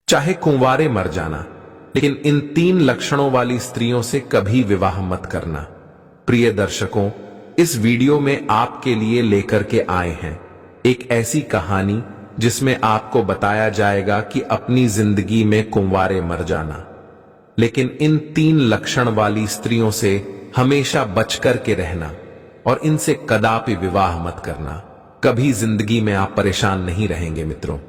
चाहे कुंवारे मर जाना, लेकिन इन 3 लक्षणों वाली स्त्रियों से कभी विवाह मत करना। प्रिय दर्शकों, इस वीडियो में आपके लिए लेकर के आए हैं एक ऐसी कहानी जिसमें आपको बताया जाएगा कि अपनी जिंदगी में कुंवारे मर जाना, लेकिन इन 3 लक्षण वाली स्त्रियों से हमेशा बचकर के रहना और इनसे कदापि विवाह मत करना। कभी जिंदगी में आप परेशान नहीं रहेंगे। मित्रों,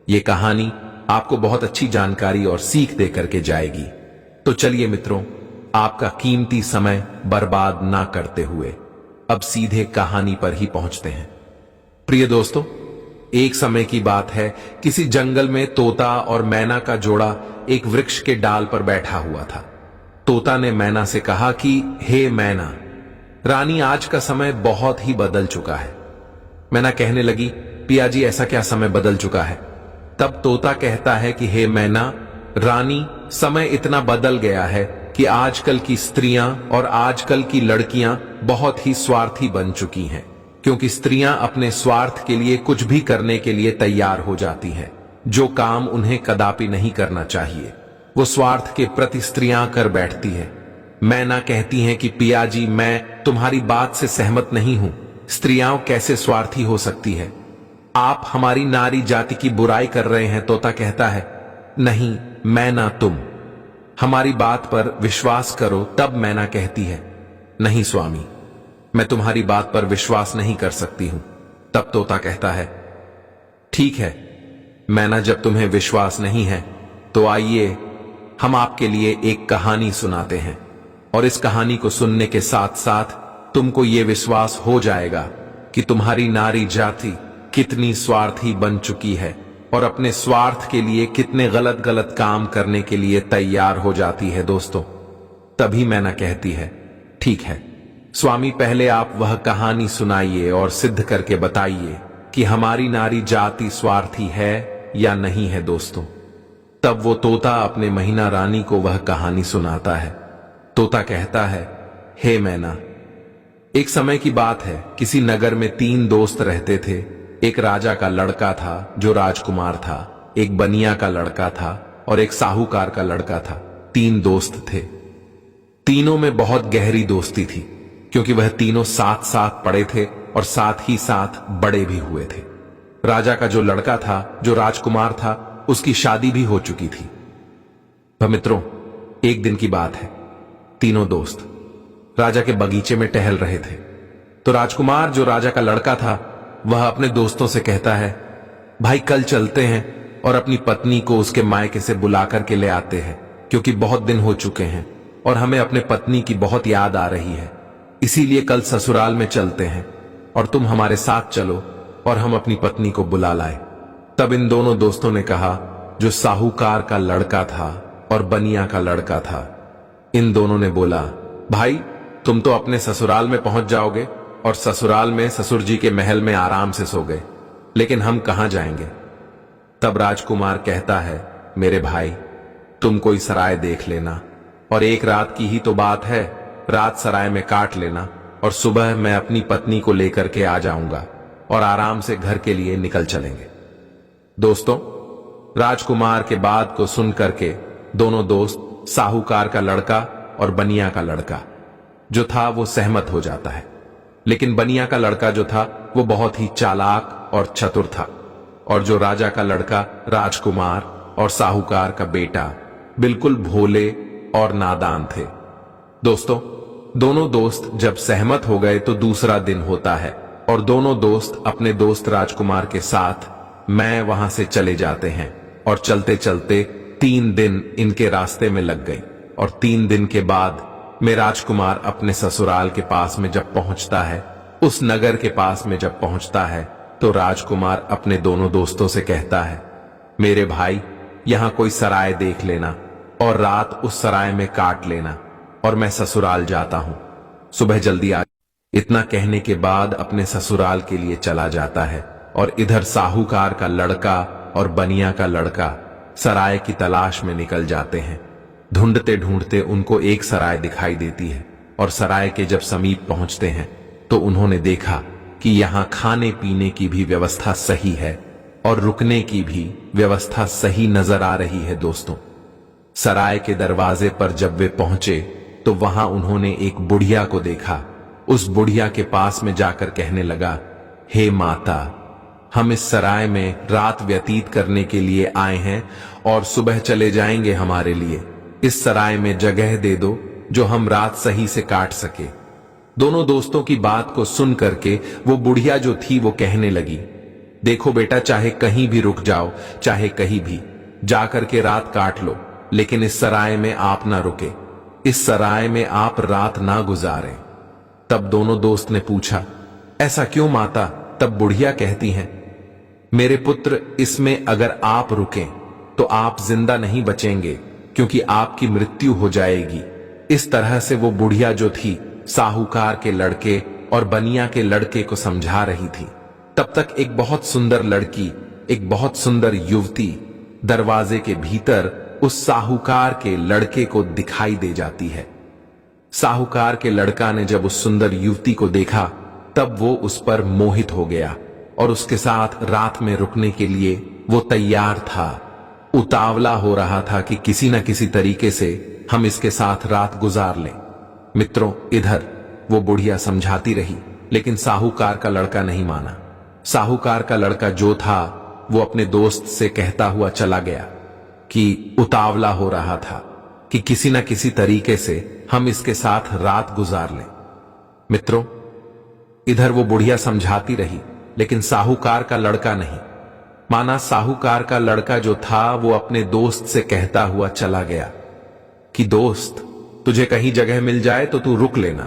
ये कहानी आपको बहुत अच्छी जानकारी और सीख देकर के जाएगी। तो चलिए मित्रों, आपका कीमती समय बर्बाद ना करते हुए अब सीधे कहानी पर ही पहुंचते हैं। प्रिय दोस्तों, एक समय की बात है, किसी जंगल में तोता और मैना का जोड़ा एक वृक्ष के डाल पर बैठा हुआ था। तोता ने मैना से कहा कि हे मैना रानी, आज का समय बहुत ही बदल चुका है। मैना कहने लगी, पिया जी ऐसा क्या समय बदल चुका है? तब तोता कहता है कि हे मैना रानी, समय इतना बदल गया है कि आजकल की स्त्रियां और आजकल की लड़कियां बहुत ही स्वार्थी बन चुकी हैं, क्योंकि स्त्रियां अपने स्वार्थ के लिए कुछ भी करने के लिए तैयार हो जाती हैं। जो काम उन्हें कदापि नहीं करना चाहिए वो स्वार्थ के प्रति स्त्रियां कर बैठती हैं। मैना कहती हैं कि पिया जी, मैं तुम्हारी बात से सहमत नहीं हूं। स्त्रियां कैसे स्वार्थी हो सकती है? आप हमारी नारी जाति की बुराई कर रहे हैं। तोता कहता है, नहीं मैना, तुम हमारी बात पर विश्वास करो। तब मैना कहती है, नहीं स्वामी, मैं तुम्हारी बात पर विश्वास नहीं कर सकती हूं। तब तोता कहता है, ठीक है मैना, जब तुम्हें विश्वास नहीं है तो आइए हम आपके लिए एक कहानी सुनाते हैं, और इस कहानी को सुनने के साथ साथ तुमको यह विश्वास हो जाएगा कि तुम्हारी नारी जाति कितनी स्वार्थी बन चुकी है और अपने स्वार्थ के लिए कितने गलत गलत काम करने के लिए तैयार हो जाती है। दोस्तों, तभी मैना कहती है, ठीक है स्वामी, पहले आप वह कहानी सुनाइए और सिद्ध करके बताइए कि हमारी नारी जाति स्वार्थी है या नहीं है। दोस्तों, तब वो तोता अपने मैना रानी को वह कहानी सुनाता है। तोता कहता है, हे मैना, एक समय की बात है, किसी नगर में 3 दोस्त रहते थे। एक राजा का लड़का था जो राजकुमार था, एक बनिया का लड़का था और एक साहूकार का लड़का था। 3 दोस्त थे। तीनों में बहुत गहरी दोस्ती थी, क्योंकि वह तीनों साथ साथ पढ़े थे और साथ ही साथ बड़े भी हुए थे। राजा का जो लड़का था, जो राजकुमार था, उसकी शादी भी हो चुकी थी। मित्रों, एक दिन की बात है, तीनों दोस्त राजा के बगीचे में टहल रहे थे। तो राजकुमार, जो राजा का लड़का था, वह अपने दोस्तों से कहता है, भाई कल चलते हैं और अपनी पत्नी को उसके मायके से बुला करके ले आते हैं, क्योंकि बहुत दिन हो चुके हैं और हमें अपने पत्नी की बहुत याद आ रही है। इसीलिए कल ससुराल में चलते हैं और तुम हमारे साथ चलो और हम अपनी पत्नी को बुला लाए। तब इन दोनों दोस्तों ने कहा, जो साहूकार का लड़का था और बनिया का लड़का था, इन दोनों ने बोला, भाई तुम तो अपने ससुराल में पहुंच जाओगे और ससुराल में ससुर जी के महल में आराम से सो गए, लेकिन हम कहां जाएंगे? तब राजकुमार कहता है, मेरे भाई तुम कोई सराय देख लेना और एक रात की ही तो बात है, रात सराय में काट लेना और सुबह मैं अपनी पत्नी को लेकर के आ जाऊंगा और आराम से घर के लिए निकल चलेंगे। दोस्तों, राजकुमार के बात को सुन करके दोनों दोस्त, साहूकार का लड़का और बनिया का लड़का जो था वो सहमत हो जाता है। लेकिन बनिया का लड़का जो था वो बहुत ही चालाक और चतुर था, और जो राजा का लड़का राजकुमार और साहूकार का बेटा बिल्कुल भोले और नादान थे। दोस्तों, दोनों दोस्त जब सहमत हो गए तो दूसरा दिन होता है और दोनों दोस्त अपने दोस्त राजकुमार के साथ मैं वहां से चले जाते हैं, और चलते चलते 3 दिन इनके रास्ते में लग गई। और 3 दिन के बाद में राजकुमार अपने ससुराल के पास में जब पहुंचता है, उस नगर के पास में जब पहुंचता है, तो राजकुमार अपने दोनों दोस्तों से कहता है, मेरे भाई यहां कोई सराय देख लेना और रात उस सराय में काट लेना और मैं ससुराल जाता हूं, सुबह जल्दी आ। इतना कहने के बाद अपने ससुराल के लिए चला जाता है, और इधर साहूकार का लड़का और बनिया का लड़का सराय की तलाश में निकल जाते हैं। ढूंढते ढूंढते उनको एक सराय दिखाई देती है, और सराय के जब समीप पहुंचते हैं तो उन्होंने देखा कि यहां खाने पीने की भी व्यवस्था सही है और रुकने की भी व्यवस्था सही नजर आ रही है दोस्तों। सराय के दरवाजे पर जब वे पहुंचे तो वहां उन्होंने एक बुढ़िया को देखा। उस बुढ़िया के पास में जाकर कहने लगा, हे माता, हम इस सराय में रात व्यतीत करने के लिए आए हैं और सुबह चले जाएंगे। हमारे लिए इस सराय में जगह दे दो जो हम रात सही से काट सके। दोनों दोस्तों की बात को सुन करके वो बुढ़िया जो थी वो कहने लगी, देखो बेटा, चाहे कहीं भी रुक जाओ, चाहे कहीं भी जाकर के रात काट लो, लेकिन इस सराय में आप ना रुके, इस सराय में आप रात ना गुजारें। तब दोनों दोस्त ने पूछा, ऐसा क्यों माता? तब बुढ़िया कहती हैं, मेरे पुत्र, इसमें अगर आप रुकें तो आप जिंदा नहीं बचेंगे, क्योंकि आपकी मृत्यु हो जाएगी। इस तरह से वो बुढ़िया जो थी साहूकार के लड़के और बनिया के लड़के को समझा रही थी। तब तक एक बहुत सुंदर लड़की, एक बहुत सुंदर युवती दरवाजे के भीतर उस साहूकार के लड़के को दिखाई दे जाती है। साहूकार के लड़का ने जब उस सुंदर युवती को देखा तब वो उस पर मोहित हो गया और उसके साथ रात में रुकने के लिए वो तैयार था। उतावला हो रहा था कि किसी न किसी तरीके से हम इसके साथ रात गुजार लें। मित्रों, इधर वो बुढ़िया समझाती रही, लेकिन साहूकार का लड़का नहीं माना। साहूकार का लड़का जो था वो अपने दोस्त से कहता हुआ चला गया कि उतावला हो रहा था कि किसी न किसी तरीके से हम इसके साथ रात गुजार लें। मित्रों, इधर वो बुढ़िया समझाती रही, लेकिन साहूकार का लड़का नहीं माना। साहूकार का लड़का जो था वो अपने दोस्त से कहता हुआ चला गया कि दोस्त, तुझे कहीं जगह मिल जाए तो तू रुक लेना,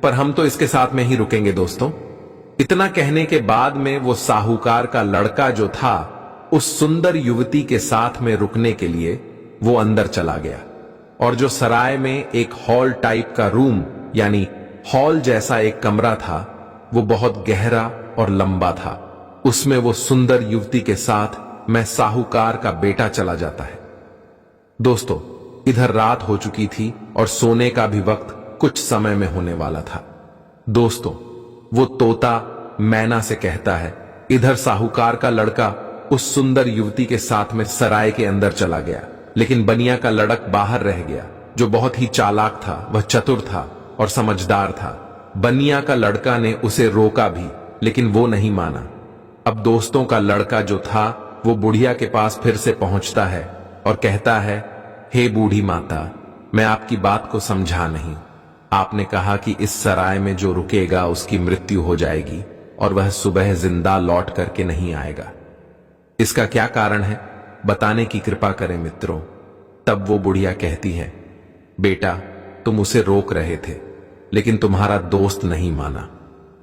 पर हम तो इसके साथ में ही रुकेंगे दोस्तों। इतना कहने के बाद में वो साहूकार का लड़का जो था उस सुंदर युवती के साथ में रुकने के लिए वो अंदर चला गया। और जो सराय में एक हॉल टाइप का रूम यानी हॉल जैसा एक कमरा था वो बहुत गहरा और लंबा था। उसमें वो सुंदर युवती के साथ मैं साहूकार का बेटा चला जाता है। दोस्तों, इधर रात हो चुकी थी और सोने का भी वक्त कुछ समय में होने वाला था। दोस्तों, वो तोता मैना से कहता है, इधर साहूकार का लड़का उस सुंदर युवती के साथ में सराय के अंदर चला गया, लेकिन बनिया का लड़क बाहर रह गया, जो बहुत ही चालाक था, वह चतुर था और समझदार था। बनिया का लड़का ने उसे रोका भी, लेकिन वो नहीं माना। अब दोस्तों का लड़का जो था वो बुढ़िया के पास फिर से पहुंचता है और कहता है, हे बूढ़ी माता, मैं आपकी बात को समझा नहीं। आपने कहा कि इस सराय में जो रुकेगा उसकी मृत्यु हो जाएगी और वह सुबह जिंदा लौट करके नहीं आएगा। इसका क्या कारण है, बताने की कृपा करें मित्रों। तब वो बुढ़िया कहती है, बेटा, तुम उसे रोक रहे थे, लेकिन तुम्हारा दोस्त नहीं माना।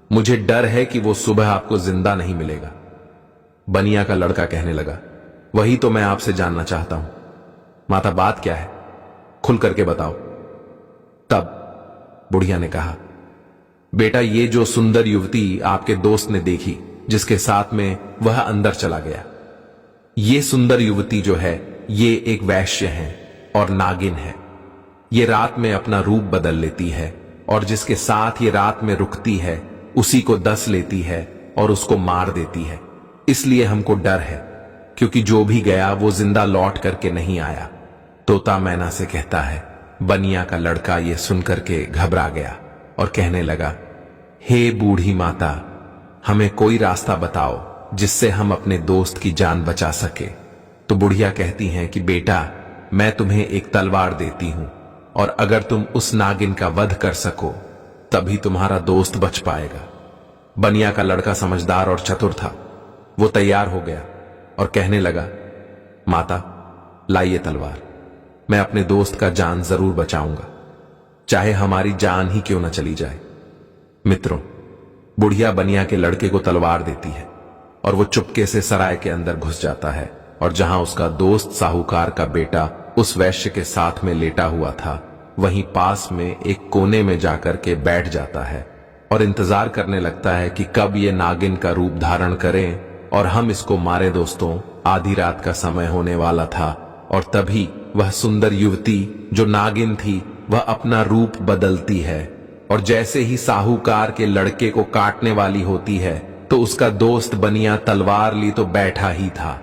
मुझे डर है कि वो सुबह आपको जिंदा नहीं मिलेगा। बनिया का लड़का कहने लगा, वही तो मैं आपसे जानना चाहता हूं। माता, बात क्या है, खुल करके बताओ। तब बुढ़िया ने कहा, बेटा, ये जो सुंदर युवती आपके दोस्त ने देखी, जिसके साथ में वह अंदर चला गया, ये सुंदर युवती जो है ये एक वैश्य है और नागिन है। ये रात में अपना रूप बदल लेती है और जिसके साथ ये रात में रुकती है उसी को डस लेती है और उसको मार देती है। इसलिए हमको डर है, क्योंकि जो भी गया वो जिंदा लौट करके नहीं आया। तोता मैना से कहता है। बनिया का लड़का ये सुनकर के घबरा गया और कहने लगा, हे बूढ़ी माता, हमें कोई रास्ता बताओ जिससे हम अपने दोस्त की जान बचा सके। तो बुढ़िया कहती हैं कि बेटा, मैं तुम्हें एक तलवार देती हूं और अगर तुम उस नागिन का वध कर सको तभी तुम्हारा दोस्त बच पाएगा। बनिया का लड़का समझदार और चतुर था। वो तैयार हो गया और कहने लगा, माता, लाइए तलवार, मैं अपने दोस्त का जान जरूर बचाऊंगा, चाहे हमारी जान ही क्यों न चली जाए। मित्रों, बुढ़िया बनिया के लड़के को तलवार देती है और वो चुपके से सराय के अंदर घुस जाता है और जहां उसका दोस्त साहूकार का बेटा उस वैश्य के साथ में लेटा हुआ था, वहीं पास में एक कोने में जाकर के बैठ जाता है और इंतजार करने लगता है कि कब ये नागिन का रूप धारण करें और हम इसको मारे। दोस्तों, आधी रात का समय होने वाला था और तभी वह सुंदर युवती जो नागिन थी वह अपना रूप बदलती है और जैसे ही साहूकार के लड़के को काटने वाली होती है तो उसका दोस्त बनिया तलवार ली तो बैठा ही था।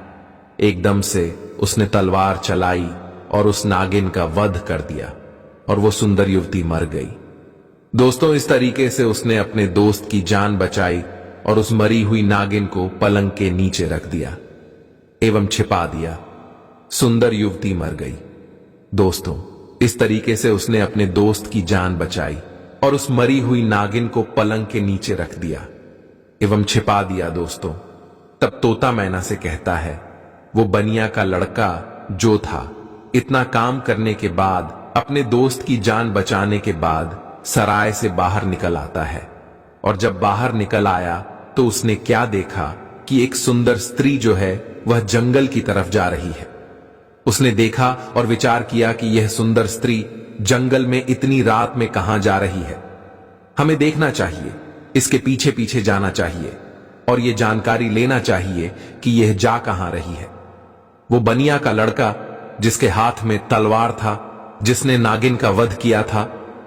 एकदम से उसने तलवार चलाई और उस नागिन का वध कर दिया और वो सुंदर युवती मर गई। दोस्तों, इस तरीके से उसने अपने दोस्त की जान बचाई और उस मरी हुई नागिन को पलंग के नीचे रख दिया एवं छिपा दिया। सुंदर युवती मर गई। दोस्तों, इस तरीके से उसने अपने दोस्त की जान बचाई और उस मरी हुई नागिन को पलंग के नीचे रख दिया एवं छिपा दिया। दोस्तों, तब तोता मैना से कहता है, वो बनिया का लड़का जो था, इतना काम करने के बाद, अपने दोस्त की जान बचाने के बाद सराय से बाहर निकल आता है। और जब बाहर निकल आया तो उसने क्या देखा कि एक सुंदर स्त्री जो है वह जंगल की तरफ जा रही है। उसने देखा और विचार किया कि यह सुंदर स्त्री जंगल में इतनी रात में कहां जा रही है। हमें देखना चाहिए, इसके पीछे पीछे जाना चाहिए और यह जानकारी लेना चाहिए कि यह जा कहां रही है। वो बनिया का लड़का जिसके हाथ में तलवार था, जिसने नागिन का वध किया था,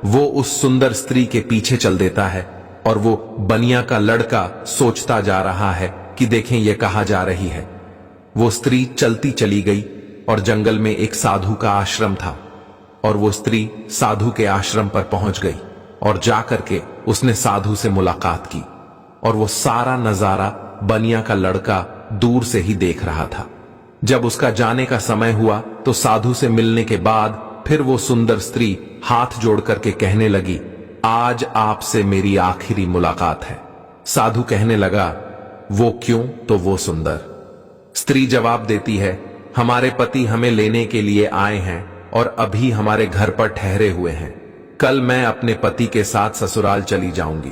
वो उस सुंदर स्त्री के पीछे चल देता है और वो बनिया का लड़का सोचता जा रहा है कि देखें यह कहां जा रही है। वो स्त्री चलती चली गई और जंगल में एक साधु का आश्रम था और वो स्त्री साधु के आश्रम पर पहुंच गई और जाकर के उसने साधु से मुलाकात की और वो सारा नजारा बनिया का लड़का दूर से ही देख रहा था। जब उसका जाने का समय हुआ तो साधु से मिलने के बाद फिर वो सुंदर स्त्री हाथ जोड़ करके कहने लगी, आज आपसे मेरी आखिरी मुलाकात है। साधु कहने लगा, वो क्यों? तो वो सुंदर स्त्री जवाब देती है, हमारे पति हमें लेने के लिए आए हैं और अभी हमारे घर पर ठहरे हुए हैं। कल मैं अपने पति के साथ ससुराल चली जाऊंगी।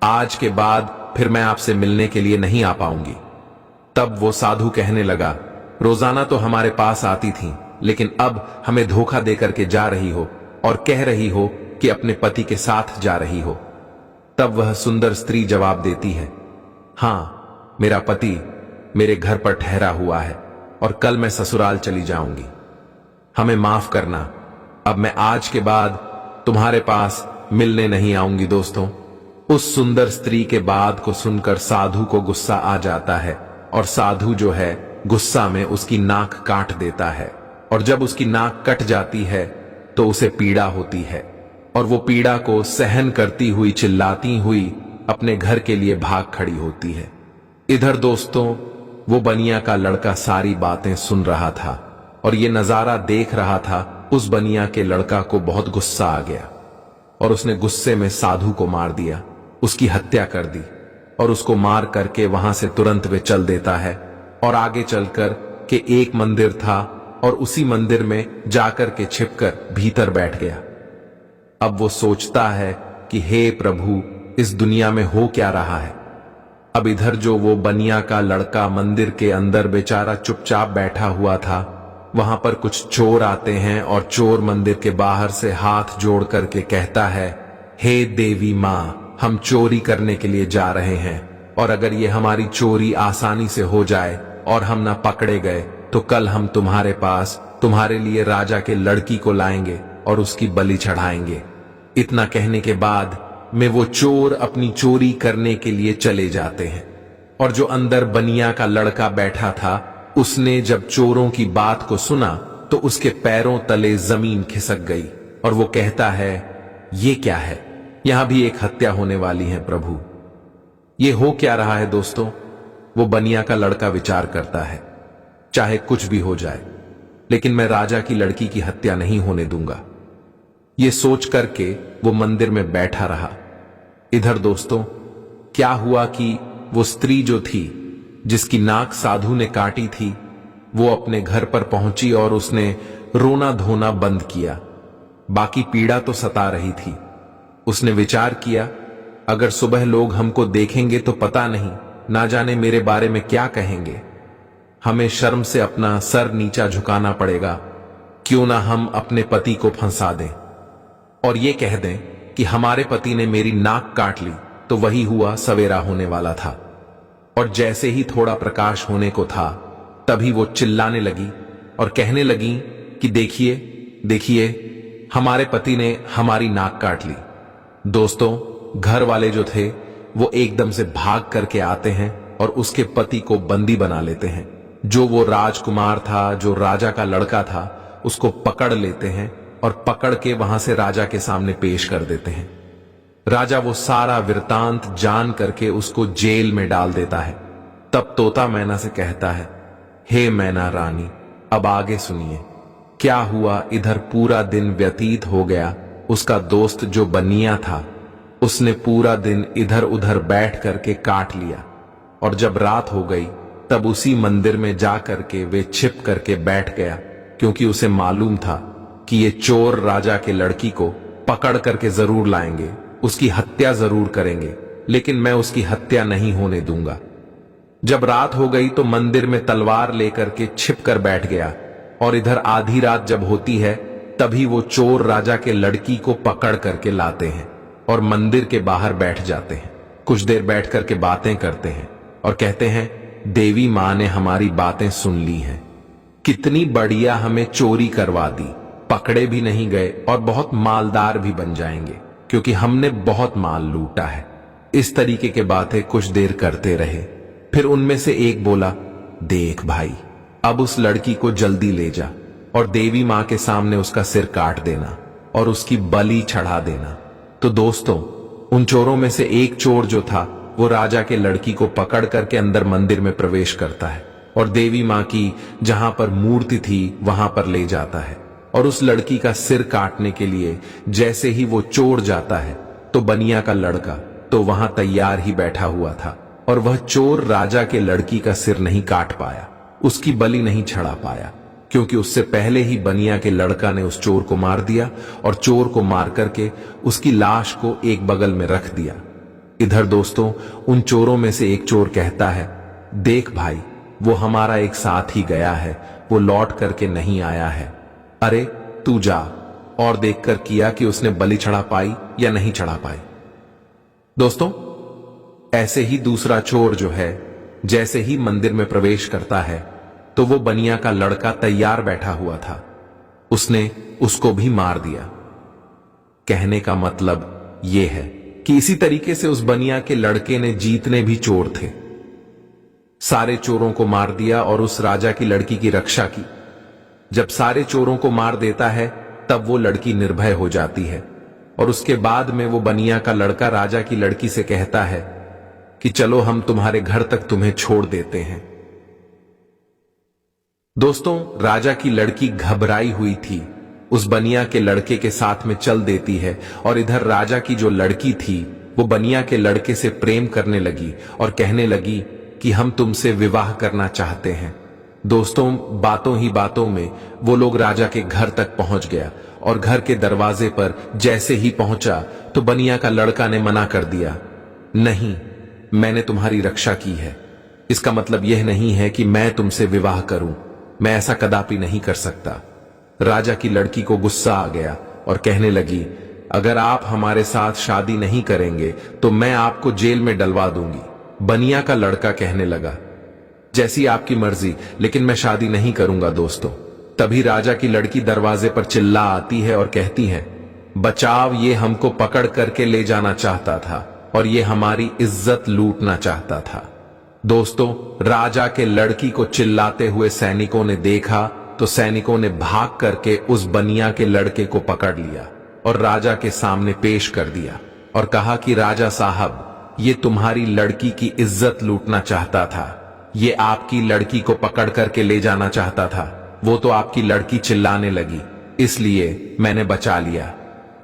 आज के बाद फिर मैं आपसे मिलने के लिए नहीं आ पाऊंगी। तब वो साधु कहने लगा, रोजाना तो हमारे पास आती थी, लेकिन अब हमें धोखा देकर के जा रही हो और कह रही हो कि अपने पति के साथ जा रही हो। तब वह सुंदर स्त्री जवाब देती है, हां, मेरा पति मेरे घर पर ठहरा हुआ है और कल मैं ससुराल चली जाऊंगी। हमें माफ करना, अब मैं आज के बाद तुम्हारे पास मिलने नहीं आऊंगी। दोस्तों, उस सुंदर स्त्री के बात को सुनकर साधु को गुस्सा आ जाता है और साधु जो है गुस्सा में उसकी नाक काट देता है और जब उसकी नाक कट जाती है तो उसे पीड़ा होती है और वो पीड़ा को सहन करती हुई चिल्लाती हुई अपने घर के लिए भाग खड़ी होती है। इधर दोस्तों, वो बनिया का लड़का सारी बातें सुन रहा था और ये नजारा देख रहा था। उस बनिया के लड़का को बहुत गुस्सा आ गया और उसने गुस्से में साधु को मार दिया, उसकी हत्या कर दी और उसको मार करके वहां से तुरंत वे चल देता है और आगे चलकर के एक मंदिर था और उसी मंदिर में जाकर के छिपकर भीतर बैठ गया। अब वो सोचता है कि हे प्रभु, इस दुनिया में हो क्या रहा है। अब इधर जो वो बनिया का लड़का मंदिर के अंदर बेचारा चुपचाप बैठा हुआ था, वहां पर कुछ चोर आते हैं और चोर मंदिर के बाहर से हाथ जोड़ करके कहता है, हे देवी मां, हम चोरी करने के लिए जा रहे हैं और अगर ये हमारी चोरी आसानी से हो जाए और हम ना पकड़े गए तो कल हम तुम्हारे पास तुम्हारे लिए राजा के लड़की को लाएंगे और उसकी बलि चढ़ाएंगे। इतना कहने के बाद में वो चोर अपनी चोरी करने के लिए चले जाते हैं और जो अंदर बनिया का लड़का बैठा था, उसने जब चोरों की बात को सुना तो उसके पैरों तले जमीन खिसक गई और वो कहता है, ये क्या है? यहां भी एक हत्या होने वाली है प्रभु, ये हो क्या रहा है? दोस्तों, वो बनिया का लड़का विचार करता है, चाहे कुछ भी हो जाए लेकिन मैं राजा की लड़की की हत्या नहीं होने दूंगा। ये सोच करके वो मंदिर में बैठा रहा। इधर दोस्तों, क्या हुआ कि वो स्त्री जो थी जिसकी नाक साधु ने काटी थी, वो अपने घर पर पहुंची और उसने रोना धोना बंद किया। बाकी पीड़ा तो सता रही थी। उसने विचार किया, अगर सुबह लोग हमको देखेंगे तो पता नहीं, ना जाने मेरे बारे में क्या कहेंगे। हमें शर्म से अपना सर नीचा झुकाना पड़ेगा। क्यों ना हम अपने पति को फंसा दें और ये कह दें कि हमारे पति ने मेरी नाक काट ली। तो वही हुआ, सवेरा होने वाला था और जैसे ही थोड़ा प्रकाश होने को था तभी वो चिल्लाने लगी और कहने लगी कि देखिए देखिए, हमारे पति ने हमारी नाक काट ली। दोस्तों, घर वाले जो थे वो एकदम से भाग करके आते हैं और उसके पति को बंदी बना लेते हैं। जो वो राजकुमार था, जो राजा का लड़का था, उसको पकड़ लेते हैं और पकड़ के वहां से राजा के सामने पेश कर देते हैं। राजा वो सारा वृतांत जान करके उसको जेल में डाल देता है। तब तोता मैना से कहता है, हे मैना रानी, अब आगे सुनिए क्या हुआ। इधर पूरा दिन व्यतीत हो गया। उसका दोस्त जो बनिया था, उसने पूरा दिन इधर उधर बैठ करके काट लिया, और जब रात हो गई तब उसी मंदिर में जा करके वे छिप करके बैठ गया, क्योंकि उसे मालूम था कि ये चोर राजा के लड़की को पकड़ करके जरूर लाएंगे, उसकी हत्या जरूर करेंगे, लेकिन मैं उसकी हत्या नहीं होने दूंगा। जब रात हो गई तो मंदिर में तलवार लेकर के छिप कर बैठ गया, और इधर आधी रात जब होती है तभी वो चोर राजा के लड़की को पकड़ करके लाते हैं और मंदिर के बाहर बैठ जाते हैं। कुछ देर बैठ करके बातें करते हैं और कहते हैं, देवी मां ने हमारी बातें सुन ली हैं, कितनी बढ़िया हमें चोरी करवा दी, पकड़े भी नहीं गए और बहुत मालदार भी बन जाएंगे, क्योंकि हमने बहुत माल लूटा है। इस तरीके के बातें कुछ देर करते रहे। फिर उनमें से एक बोला, देख भाई, अब उस लड़की को जल्दी ले जा और देवी मां के सामने उसका सिर काट देना और उसकी बलि चढ़ा देना। तो दोस्तों, उन चोरों में से एक चोर जो था, वो राजा के लड़की को पकड़ करके अंदर मंदिर में प्रवेश करता है और देवी मां की जहां पर मूर्ति थी वहां पर ले जाता है, और उस लड़की का सिर काटने के लिए जैसे ही वो चोर जाता है तो बनिया का लड़का तो वहां तैयार ही बैठा हुआ था, और वह चोर राजा के लड़की का सिर नहीं काट पाया, उसकी बलि नहीं चढ़ा पाया, क्योंकि उससे पहले ही बनिया के लड़का ने उस चोर को मार दिया और चोर को मार करके उसकी लाश को एक बगल में रख दिया। इधर दोस्तों, उन चोरों में से एक चोर कहता है, देख भाई, वो हमारा एक साथ ही गया है, वो लौट करके नहीं आया है। अरे तू जा और देखकर किया कि उसने बलि चढ़ा पाई या नहीं चढ़ा पाई। दोस्तों, ऐसे ही दूसरा चोर जो है, जैसे ही मंदिर में प्रवेश करता है तो वो बनिया का लड़का तैयार बैठा हुआ था, उसने उसको भी मार दिया। कहने का मतलब यह है कि इसी तरीके से उस बनिया के लड़के ने जितने भी चोर थे, सारे चोरों को मार दिया और उस राजा की लड़की की रक्षा की। जब सारे चोरों को मार देता है तब वो लड़की निर्भय हो जाती है, और उसके बाद में वो बनिया का लड़का राजा की लड़की से कहता है कि चलो हम तुम्हारे घर तक तुम्हें छोड़ देते हैं। दोस्तों, राजा की लड़की घबराई हुई थी, उस बनिया के लड़के के साथ में चल देती है, और इधर राजा की जो लड़की थी वो बनिया के लड़के से प्रेम करने लगी और कहने लगी कि हम तुमसे विवाह करना चाहते हैं। दोस्तों, बातों ही बातों में वो लोग राजा के घर तक पहुंच गया, और घर के दरवाजे पर जैसे ही पहुंचा तो बनिया का लड़का ने मना कर दिया, नहीं, मैंने तुम्हारी रक्षा की है, इसका मतलब यह नहीं है कि मैं तुमसे विवाह करूं, मैं ऐसा कदापि नहीं कर सकता। राजा की लड़की को गुस्सा आ गया और कहने लगी, अगर आप हमारे साथ शादी नहीं करेंगे तो मैं आपको जेल में डलवा दूंगी। बनिया का लड़का कहने लगा, जैसी आपकी मर्जी, लेकिन मैं शादी नहीं करूंगा। दोस्तों, तभी राजा की लड़की दरवाजे पर चिल्ला आती है और कहती है, बचाव, ये हमको पकड़ करके ले जाना चाहता था और ये हमारी इज्जत लूटना चाहता था। दोस्तों, राजा के लड़की को चिल्लाते हुए सैनिकों ने देखा तो सैनिकों ने भाग करके उस बनिया के लड़के को पकड़ लिया और राजा के सामने पेश कर दिया और कहा कि राजा साहब, ये तुम्हारी लड़की की इज्जत लूटना चाहता था, ये आपकी लड़की को पकड़ करके ले जाना चाहता था, वो तो आपकी लड़की चिल्लाने लगी, इसलिए मैंने बचा लिया।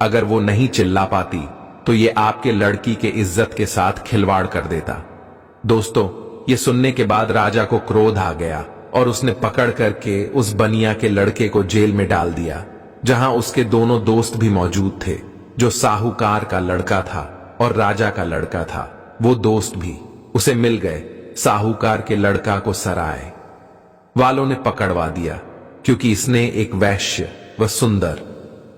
अगर वो नहीं चिल्ला पाती तो ये आपके लड़की के इज्जत के साथ खिलवाड़ कर देता। दोस्तों, ये सुनने के बाद राजा को क्रोध आ गया और उसने पकड़ करके उस बनिया के लड़के को जेल में डाल दिया, जहां उसके दोनों दोस्त भी मौजूद थे, जो साहूकार का लड़का था और राजा का लड़का था। वो दोस्त भी उसे मिल गए। साहूकार के लड़का को सराय वालों ने पकड़वा दिया, क्योंकि इसने एक वैश्य व सुंदर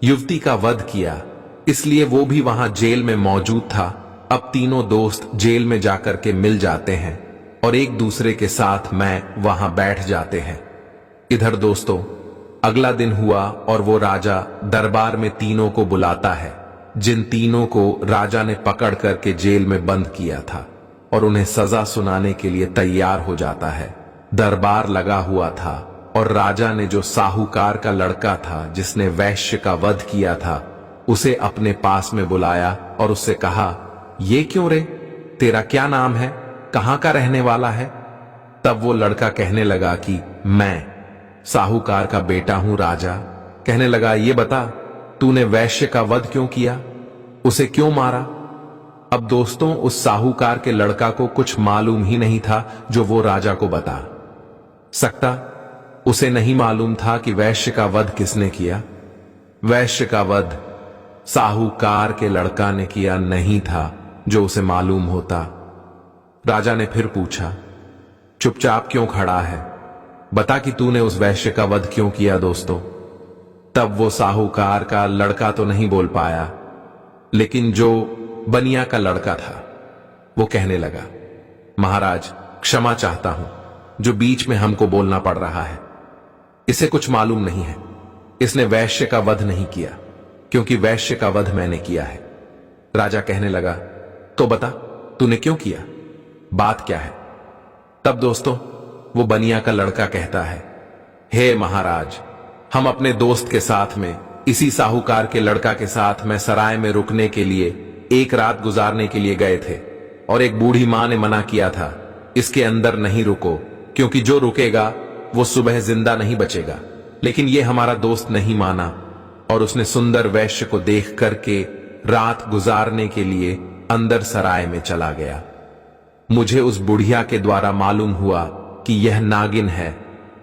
युवती का वध किया, इसलिए वो भी वहां जेल में मौजूद था। अब तीनों दोस्त जेल में जाकर के मिल जाते हैं और एक दूसरे के साथ में वहां बैठ जाते हैं। इधर दोस्तों, अगला दिन हुआ और वो राजा दरबार में तीनों को बुलाता है जिन तीनों को राजा ने पकड़ करके जेल में बंद किया था और उन्हें सजा सुनाने के लिए तैयार हो जाता है। दरबार लगा हुआ था और राजा ने जो साहूकार का लड़का था जिसने वैश्य का वध किया था उसे अपने पास में बुलाया और उससे कहा, ये क्यों रे, तेरा क्या नाम है, कहां का रहने वाला है? तब वो लड़का कहने लगा कि मैं साहूकार का बेटा हूं राजा। कहने लगा, ये बता तूने वैश्य का वध क्यों किया, उसे क्यों मारा? अब दोस्तों उस साहूकार के लड़का को कुछ मालूम ही नहीं था जो वो राजा को बता सकता। उसे नहीं मालूम था कि वैश्य का वध किसने किया। वैश्य का वध साहूकार के लड़का ने किया नहीं था जो उसे मालूम होता। राजा ने फिर पूछा, चुपचाप क्यों खड़ा है, बता कि तूने उस वैश्य का वध क्यों किया दोस्तों। तब वो साहूकार का लड़का तो नहीं बोल पाया, लेकिन जो बनिया का लड़का था वो कहने लगा, महाराज क्षमा चाहता हूं, जो बीच में हमको बोलना पड़ रहा है। इसे कुछ मालूम नहीं है, इसने वैश्य का वध नहीं किया, क्योंकि वैश्य का वध मैंने किया है। राजा कहने लगा, तो बता तूने क्यों किया, बात क्या है? तब दोस्तों वो बनिया का लड़का कहता है, हे महाराज, हम अपने दोस्त के साथ में इसी साहूकार के लड़का के साथ मैं सराय में रुकने के लिए एक रात गुजारने के लिए गए थे और एक बूढ़ी मां ने मना किया था, इसके अंदर नहीं रुको, क्योंकि जो रुकेगा वो सुबह जिंदा नहीं बचेगा। लेकिन ये हमारा दोस्त नहीं माना और उसने सुंदर वैश्य को देख करके रात गुजारने के लिए अंदर सराय में चला गया। मुझे उस बुढ़िया के द्वारा मालूम हुआ कि यह नागिन है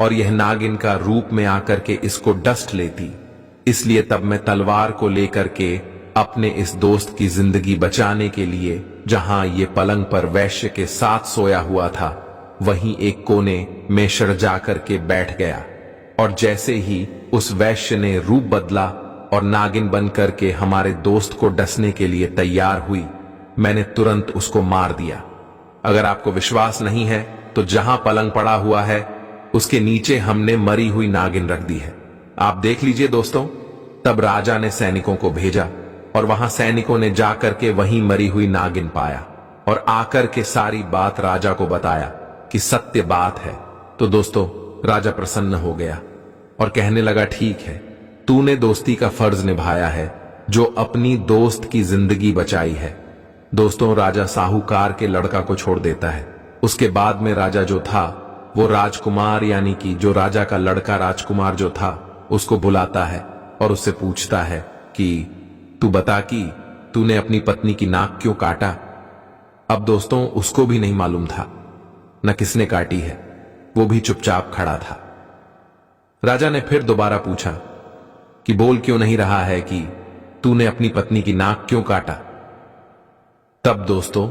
और यह नागिन का रूप में आकर के इसको डस्ट लेती, इसलिए तब मैं तलवार को लेकर के अपने इस दोस्त की जिंदगी बचाने के लिए जहां ये पलंग पर वैश्य के साथ सोया हुआ था वहीं एक कोने में शर जाकर के बैठ गया। और जैसे ही उस वैश्य ने रूप बदला और नागिन बन करके हमारे दोस्त को डसने के लिए तैयार हुई, मैंने तुरंत उसको मार दिया। अगर आपको विश्वास नहीं है तो जहां पलंग पड़ा हुआ है उसके नीचे हमने मरी हुई नागिन रख दी है, आप देख लीजिए दोस्तों। तब राजा ने सैनिकों को भेजा और वहां सैनिकों ने जाकर के वहीं मरी हुई नागिन पाया और आकर के सारी बात राजा को बताया कि सत्य बात है। तो दोस्तों राजा प्रसन्न हो गया और कहने लगा, ठीक है, तूने दोस्ती का फर्ज निभाया है, जो अपनी दोस्त की जिंदगी बचाई है। दोस्तों राजा साहूकार के लड़का को छोड़ देता है। उसके बाद में राजा जो था वो राजकुमार यानी कि जो राजा का लड़का राजकुमार जो था उसको बुलाता है और उससे पूछता है कि तू बता कि तूने अपनी पत्नी की नाक क्यों काटा। अब दोस्तों उसको भी नहीं मालूम था न किसने काटी है, वो भी चुपचाप खड़ा था। राजा ने फिर दोबारा पूछा कि बोल क्यों नहीं रहा है कि तूने अपनी पत्नी की नाक क्यों काटा। तब दोस्तों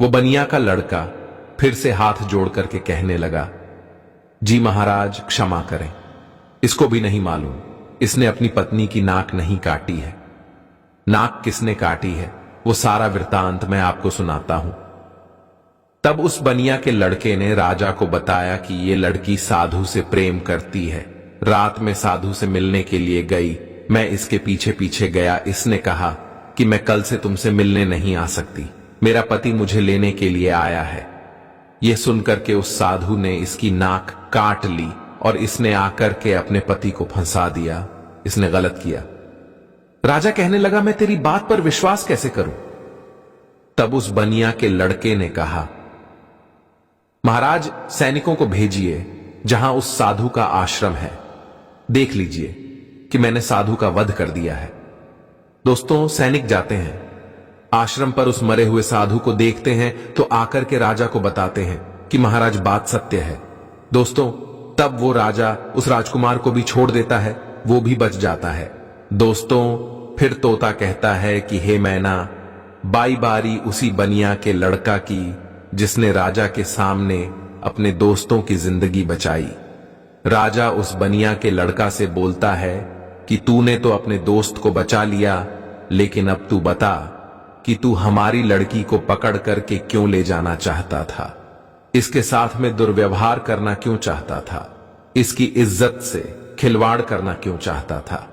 वो बनिया का लड़का फिर से हाथ जोड़ करके कहने लगा, जी महाराज क्षमा करें, इसको भी नहीं मालूम, इसने अपनी पत्नी की नाक नहीं काटी है। नाक किसने काटी है वो सारा वृतांत मैं आपको सुनाता हूं। तब उस बनिया के लड़के ने राजा को बताया कि ये लड़की साधु से प्रेम करती है, रात में साधु से मिलने के लिए गई, मैं इसके पीछे पीछे गया, इसने कहा कि मैं कल से तुमसे मिलने नहीं आ सकती, मेरा पति मुझे लेने के लिए आया है। यह सुनकर के उस साधु ने इसकी नाक काट ली और इसने आकर के अपने पति को फंसा दिया। इसने गलत किया। राजा कहने लगा, मैं तेरी बात पर विश्वास कैसे करूं। तब उस बनिया के लड़के ने कहा, महाराज सैनिकों को भेजिए जहां उस साधु का आश्रम है, देख लीजिए कि मैंने साधु का वध कर दिया है। दोस्तों सैनिक जाते हैं, आश्रम पर उस मरे हुए साधु को देखते हैं तो आकर के राजा को बताते हैं कि महाराज बात सत्य है। दोस्तों तब वो राजा उस राजकुमार को भी छोड़ देता है, वो भी बच जाता है। दोस्तों फिर तोता कहता है कि हे मैना, बाई बारी उसी बनिया के लड़का की जिसने राजा के सामने अपने दोस्तों की जिंदगी बचाई। राजा उस बनिया के लड़का से बोलता है कि तूने तो अपने दोस्त को बचा लिया, लेकिन अब तू बता कि तू हमारी लड़की को पकड़ करके क्यों ले जाना चाहता था, इसके साथ में दुर्व्यवहार करना क्यों चाहता था, इसकी इज्जत से खिलवाड़ करना क्यों चाहता था।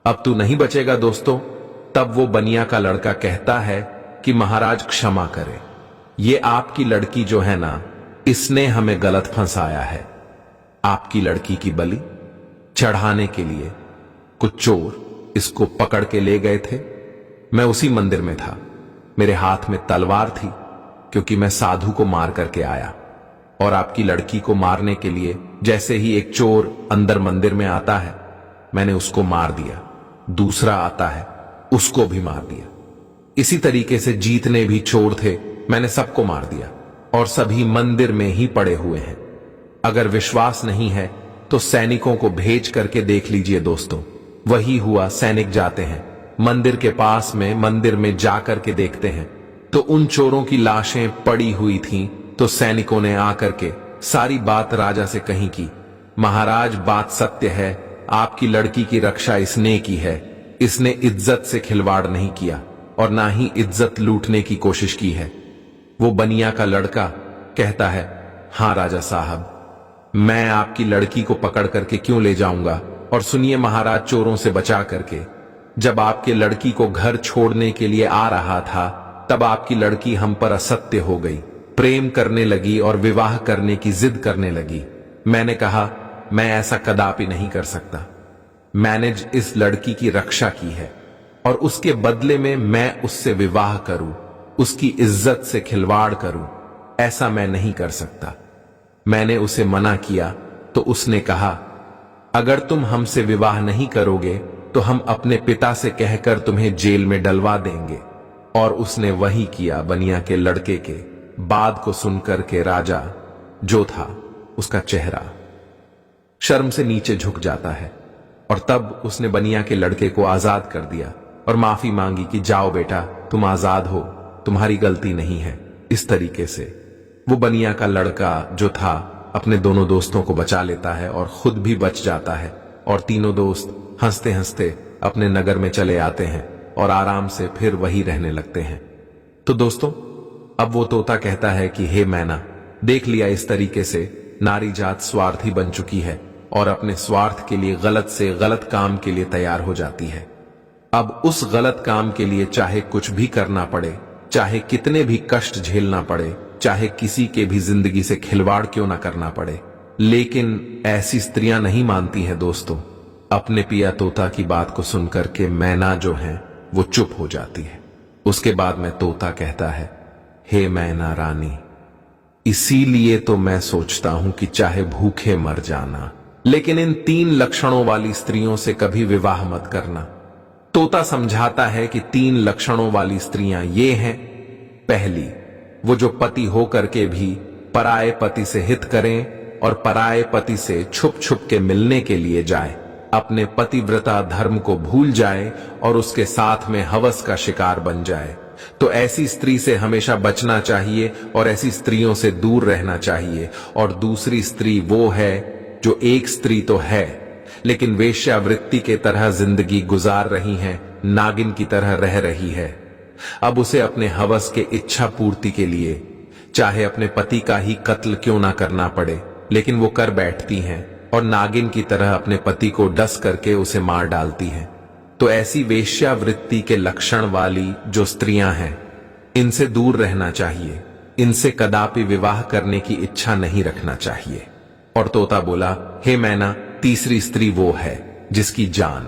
अब तू नहीं बचेगा दोस्तों। तब वो बनिया का लड़का कहता है कि महाराज क्षमा करें, ये आपकी लड़की जो है ना, इसने हमें गलत फंसाया है। आपकी लड़की की बलि चढ़ाने के लिए कुछ चोर इसको पकड़ के ले गए थे। मैं उसी मंदिर में था, मेरे हाथ में तलवार थी क्योंकि मैं साधु को मार करके आया। और आपकी लड़की को मारने के लिए जैसे ही एक चोर अंदर मंदिर में आता है, मैंने उसको मार दिया, दूसरा आता है उसको भी मार दिया। इसी तरीके से जितने भी चोर थे मैंने सबको मार दिया और सभी मंदिर में ही पड़े हुए हैं। अगर विश्वास नहीं है तो सैनिकों को भेज करके देख लीजिए दोस्तों, वही हुआ। सैनिक जाते हैं मंदिर के पास में, मंदिर में जाकर के देखते हैं तो उन चोरों की लाशें पड़ी हुई थीं। तो सैनिकों ने आकर के सारी बात राजा से कही कि महाराज बात सत्य है, आपकी लड़की की रक्षा इसने की है, इसने इज्जत से खिलवाड़ नहीं किया और ना ही इज्जत लूटने की कोशिश की है। वो बनिया का लड़का कहता है, हां राजा साहब, मैं आपकी लड़की को पकड़ करके क्यों ले जाऊंगा। और सुनिए महाराज, चोरों से बचा करके जब आपके लड़की को घर छोड़ने के लिए आ रहा था, तब आपकी लड़की हम पर असत्य हो गई, प्रेम करने लगी और विवाह करने की जिद करने लगी। मैंने कहा मैं ऐसा कदापि नहीं कर सकता, मैंने इस लड़की की रक्षा की है और उसके बदले में मैं उससे विवाह करूं, उसकी इज्जत से खिलवाड़ करूं, ऐसा मैं नहीं कर सकता। मैंने उसे मना किया तो उसने कहा, अगर तुम हमसे विवाह नहीं करोगे तो हम अपने पिता से कहकर तुम्हें जेल में डलवा देंगे। और उसने वही किया। बनिया के लड़के के बात को सुनकर के राजा जो था, उसका चेहरा शर्म से नीचे झुक जाता है और तब उसने बनिया के लड़के को आजाद कर दिया और माफी मांगी कि जाओ बेटा, तुम आजाद हो, तुम्हारी गलती नहीं है। इस तरीके से वो बनिया का लड़का जो था अपने दोनों दोस्तों को बचा लेता है और खुद भी बच जाता है और तीनों दोस्त हंसते हंसते अपने नगर में चले आते हैं और आराम से फिर वही रहने लगते हैं। तो दोस्तों, अब वो तोता कहता है कि हे मैना, देख लिया, इस तरीके से नारी जात स्वार्थी बन चुकी है और अपने स्वार्थ के लिए गलत से गलत काम के लिए तैयार हो जाती है। अब उस गलत काम के लिए चाहे कुछ भी करना पड़े, चाहे कितने भी कष्ट झेलना पड़े, चाहे किसी के भी जिंदगी से खिलवाड़ क्यों ना करना पड़े, लेकिन ऐसी स्त्रियां नहीं मानती हैं दोस्तों। अपने पिया तोता की बात को सुनकर के मैना जो है वो चुप हो जाती है। उसके बाद में तोता कहता है, हे मैना रानी, इसीलिए तो मैं सोचता हूं कि चाहे भूखे मर जाना, लेकिन इन 3 लक्षणों वाली स्त्रियों से कभी विवाह मत करना। तोता समझाता है कि 3 लक्षणों वाली स्त्रियां ये हैं। पहली, वो जो पति होकर के भी पराये पति से हित करें और पराये पति से छुप छुप के मिलने के लिए जाए, अपने पतिव्रता धर्म को भूल जाए और उसके साथ में हवस का शिकार बन जाए। तो ऐसी स्त्री से हमेशा बचना चाहिए और ऐसी स्त्रियों से दूर रहना चाहिए। और दूसरी स्त्री वो है जो एक स्त्री तो है लेकिन वेश्यावृत्ति के तरह जिंदगी गुजार रही है, नागिन की तरह रह रही है। अब उसे अपने हवस के इच्छा पूर्ति के लिए चाहे अपने पति का ही कत्ल क्यों ना करना पड़े, लेकिन वो कर बैठती हैं और नागिन की तरह अपने पति को डस करके उसे मार डालती हैं। तो ऐसी वेश्यावृत्ति के लक्षण वाली जो स्त्रियां हैं, इनसे दूर रहना चाहिए, इनसे कदापि विवाह करने की इच्छा नहीं रखना चाहिए। और तोता बोला, हे मैना, तीसरी स्त्री वो है जिसकी जान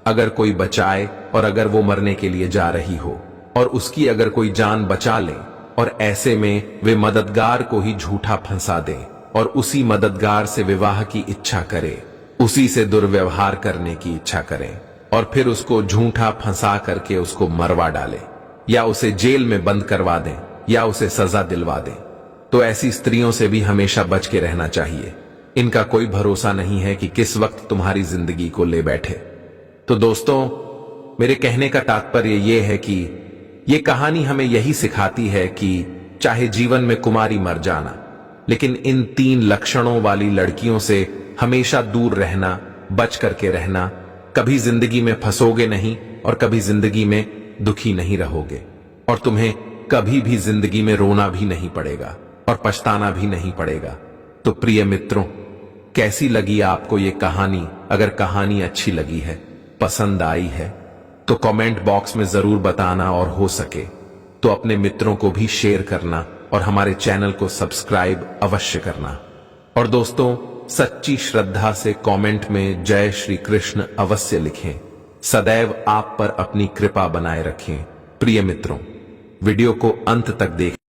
अगर कोई बचाए और अगर वो मरने के लिए जा रही हो और उसकी अगर कोई जान बचा ले और ऐसे में वे मददगार को ही झूठा फंसा दे और उसी मददगार से विवाह की इच्छा करे, उसी से दुर्व्यवहार करने की इच्छा करें और फिर उसको झूठा फंसा करके उसको मरवा डाले या उसे जेल में बंद करवा दें या उसे सजा दिलवा दें, तो ऐसी स्त्रियों से भी हमेशा बच के रहना चाहिए। इनका कोई भरोसा नहीं है कि किस वक्त तुम्हारी जिंदगी को ले बैठे। तो दोस्तों, मेरे कहने का तात्पर्य यह है कि ये कहानी हमें यही सिखाती है कि चाहे जीवन में कुमारी मर जाना, लेकिन इन 3 लक्षणों वाली लड़कियों से हमेशा दूर रहना, बच करके रहना। कभी जिंदगी में फंसोगे नहीं और कभी जिंदगी में दुखी नहीं रहोगे और तुम्हें कभी भी जिंदगी में रोना भी नहीं पड़ेगा और पछताना भी नहीं पड़ेगा। तो प्रिय मित्रों, कैसी लगी आपको ये कहानी? अगर कहानी अच्छी लगी है, पसंद आई है, तो कमेंट बॉक्स में जरूर बताना और हो सके तो अपने मित्रों को भी शेयर करना और हमारे चैनल को सब्सक्राइब अवश्य करना। और दोस्तों, सच्ची श्रद्धा से कमेंट में जय श्री कृष्ण अवश्य लिखें। सदैव आप पर अपनी कृपा बनाए रखें। प्रिय मित्रों, वीडियो को अंत तक देख